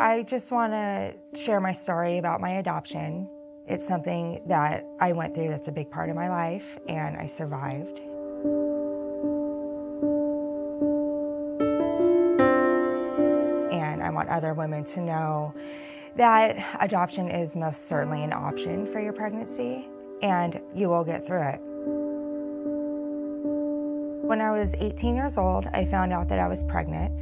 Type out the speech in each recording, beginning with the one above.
I just want to share my story about my adoption. It's something that I went through that's a big part of my life, and I survived. And I want other women to know that adoption is most certainly an option for your pregnancy, and you will get through it. When I was 18 years old, I found out that I was pregnant.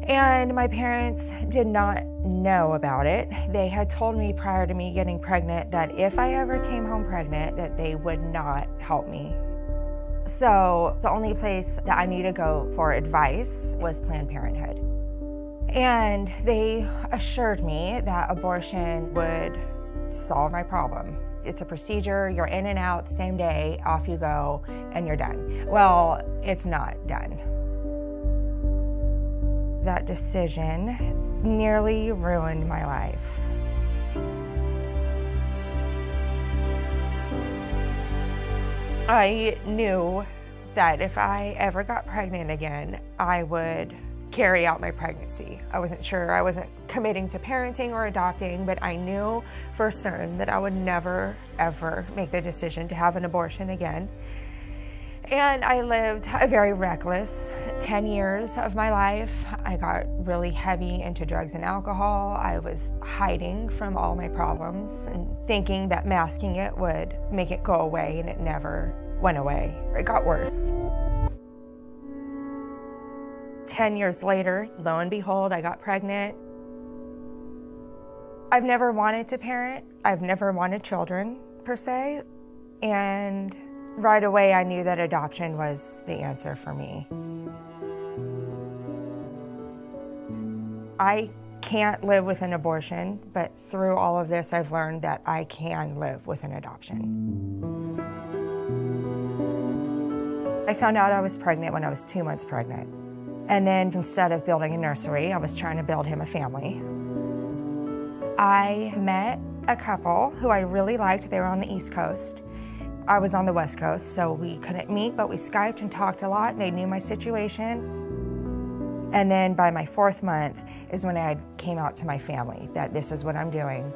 And my parents did not know about it. They had told me prior to me getting pregnant that if I ever came home pregnant, that they would not help me. So the only place that I needed to go for advice was Planned Parenthood. And they assured me that abortion would solve my problem. It's a procedure, you're in and out the same day, off you go, and you're done. Well, it's not done. That decision nearly ruined my life. I knew that if I ever got pregnant again, I would carry out my pregnancy. I wasn't sure, I wasn't committing to parenting or adopting, but I knew for certain that I would never, ever make the decision to have an abortion again. And I lived a very reckless 10 years of my life. I got really heavy into drugs and alcohol. I was hiding from all my problems and thinking that masking it would make it go away, and it never went away. It got worse. 10 years later, lo and behold, I got pregnant. I've never wanted to parent. I've never wanted children, per se. And right away, I knew that adoption was the answer for me. I can't live with an abortion, but through all of this, I've learned that I can live with an adoption. I found out I was pregnant when I was 2 months pregnant. And then instead of building a nursery, I was trying to build him a family. I met a couple who I really liked. They were on the East Coast. I was on the West Coast, so we couldn't meet, but we Skyped and talked a lot. They knew my situation. And then by my 4th month is when I came out to my family that this is what I'm doing.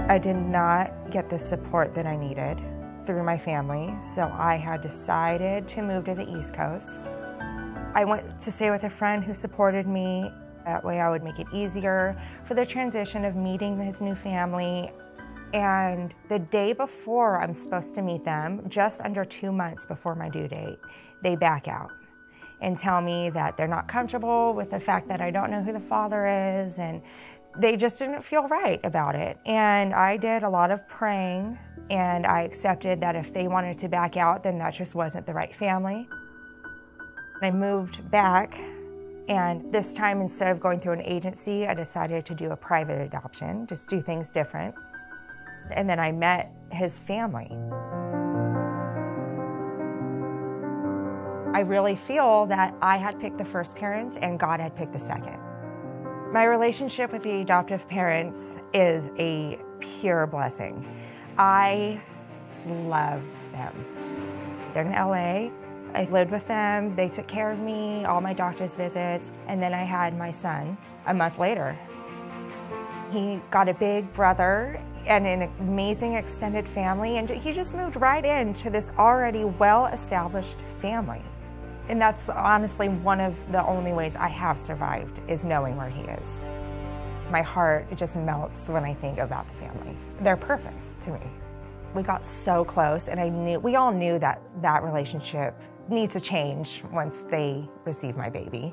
I did not get the support that I needed through my family, so I had decided to move to the East Coast. I went to stay with a friend who supported me. That way I would make it easier for the transition of meeting his new family. And the day before I'm supposed to meet them, just under 2 months before my due date, they back out and tell me that they're not comfortable with the fact that I don't know who the father is, and they just didn't feel right about it. And I did a lot of praying, and I accepted that if they wanted to back out, then that just wasn't the right family. I moved back, and this time, instead of going through an agency, I decided to do a private adoption, just do things different. And then I met his family. I really feel that I had picked the first parents and God had picked the second. My relationship with the adoptive parents is a pure blessing. I love them. They're in LA. I lived with them. They took care of me, all my doctor's visits, and then I had my son a month later. He got a big brother and an amazing extended family, and he just moved right into this already well-established family. And that's honestly one of the only ways I have survived, is knowing where he is. My heart just melts when I think about the family. They're perfect to me. We got so close, and we all knew that that relationship needs to change once they receive my baby.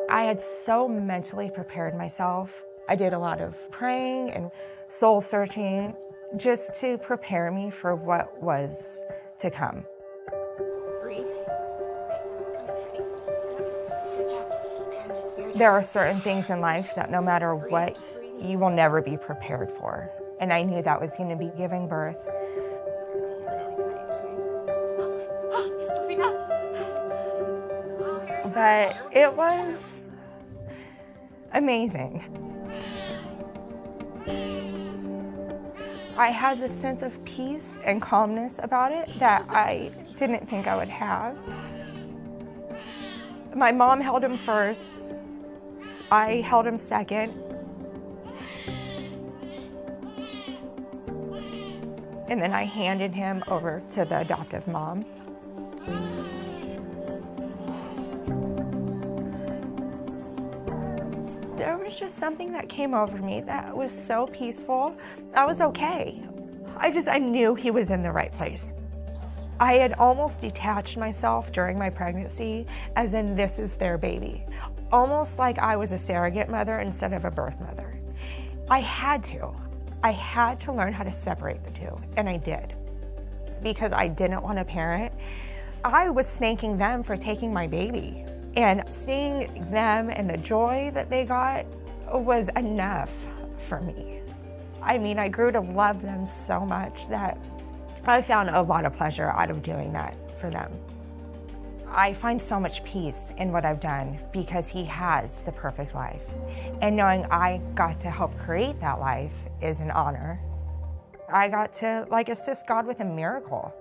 I had so mentally prepared myself. I did a lot of praying and soul searching just to prepare me for what was to come. Breathe. There are certain things in life that no matter what, you will never be prepared for. And I knew that was going to be giving birth. But it was amazing. I had this sense of peace and calmness about it that I didn't think I would have. My mom held him first. I held him second. And then I handed him over to the adoptive mom. There was just something that came over me that was so peaceful. I was okay. I knew he was in the right place. I had almost detached myself during my pregnancy, as in this is their baby. Almost like I was a surrogate mother instead of a birth mother. I had to learn how to separate the two, and I did. Because I didn't want to parent, I was thanking them for taking my baby. And seeing them and the joy that they got was enough for me. I mean, I grew to love them so much that I found a lot of pleasure out of doing that for them. I find so much peace in what I've done because he has the perfect life. And knowing I got to help create that life is an honor. I got to assist God with a miracle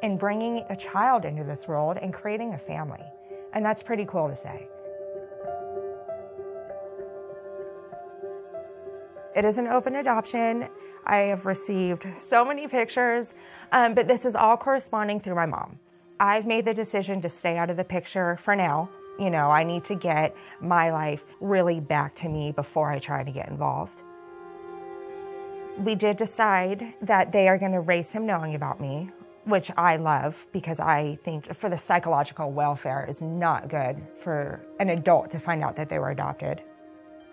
in bringing a child into this world and creating a family. And that's pretty cool to say. It is an open adoption. I have received so many pictures, but this is all corresponding through my mom. I've made the decision to stay out of the picture for now. You know, I need to get my life really back to me before I try to get involved. We did decide that they are going to raise him knowing about me, which I love because I think for the psychological welfare is not good for an adult to find out that they were adopted.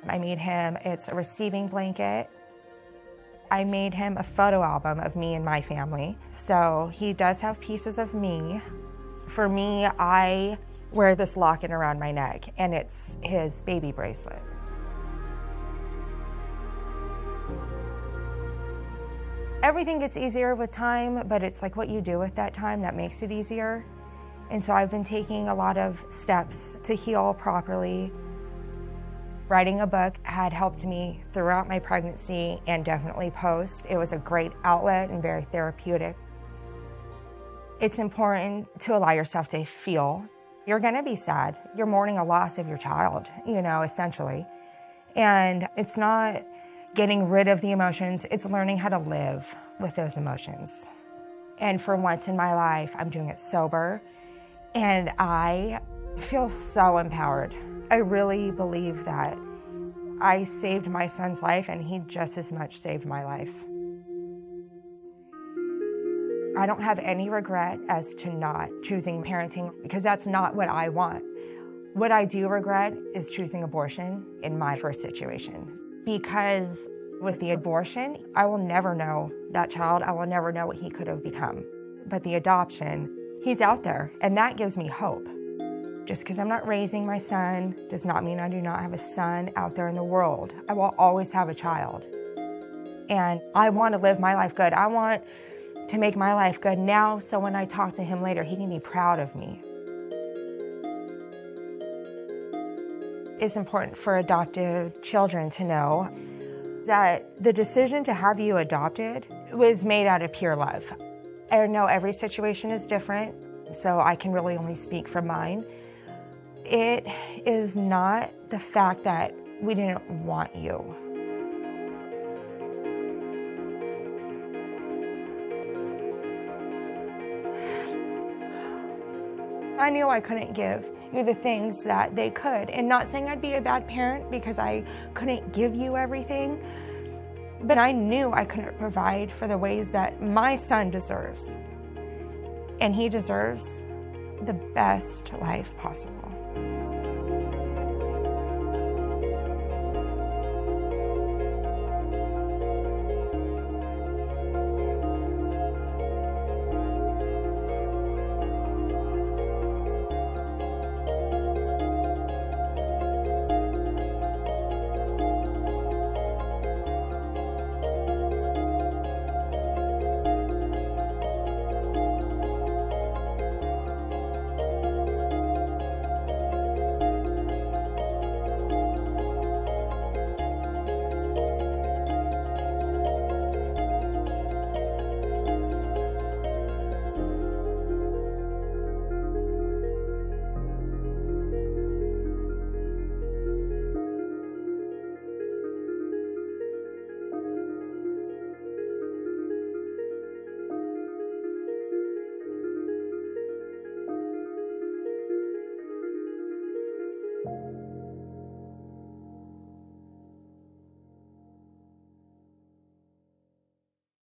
I made him, it's a receiving blanket. I made him a photo album of me and my family. So he does have pieces of me. For me, I wear this locket around my neck and it's his baby bracelet. Everything gets easier with time, but it's like what you do with that time that makes it easier. And so I've been taking a lot of steps to heal properly. Writing a book had helped me throughout my pregnancy and definitely post. It was a great outlet and very therapeutic. It's important to allow yourself to feel. You're gonna be sad. You're mourning a loss of your child, you know, essentially. And it's not getting rid of the emotions, it's learning how to live with those emotions. And for once in my life, I'm doing it sober, and I feel so empowered. I really believe that I saved my son's life, and he just as much saved my life. I don't have any regret as to not choosing parenting, because that's not what I want. What I do regret is choosing abortion in my first situation. Because with the abortion, I will never know that child. I will never know what he could have become. But the adoption, he's out there, and that gives me hope. Just because I'm not raising my son does not mean I do not have a son out there in the world. I will always have a child. And I want to live my life good. I want to make my life good now so when I talk to him later, he can be proud of me. It's important for adopted children to know that the decision to have you adopted was made out of pure love. I know every situation is different, so I can really only speak from mine. It is not the fact that we didn't want you. I knew I couldn't give you the things that they could. And not saying I'd be a bad parent because I couldn't give you everything, but I knew I couldn't provide for the ways that my son deserves. And he deserves the best life possible.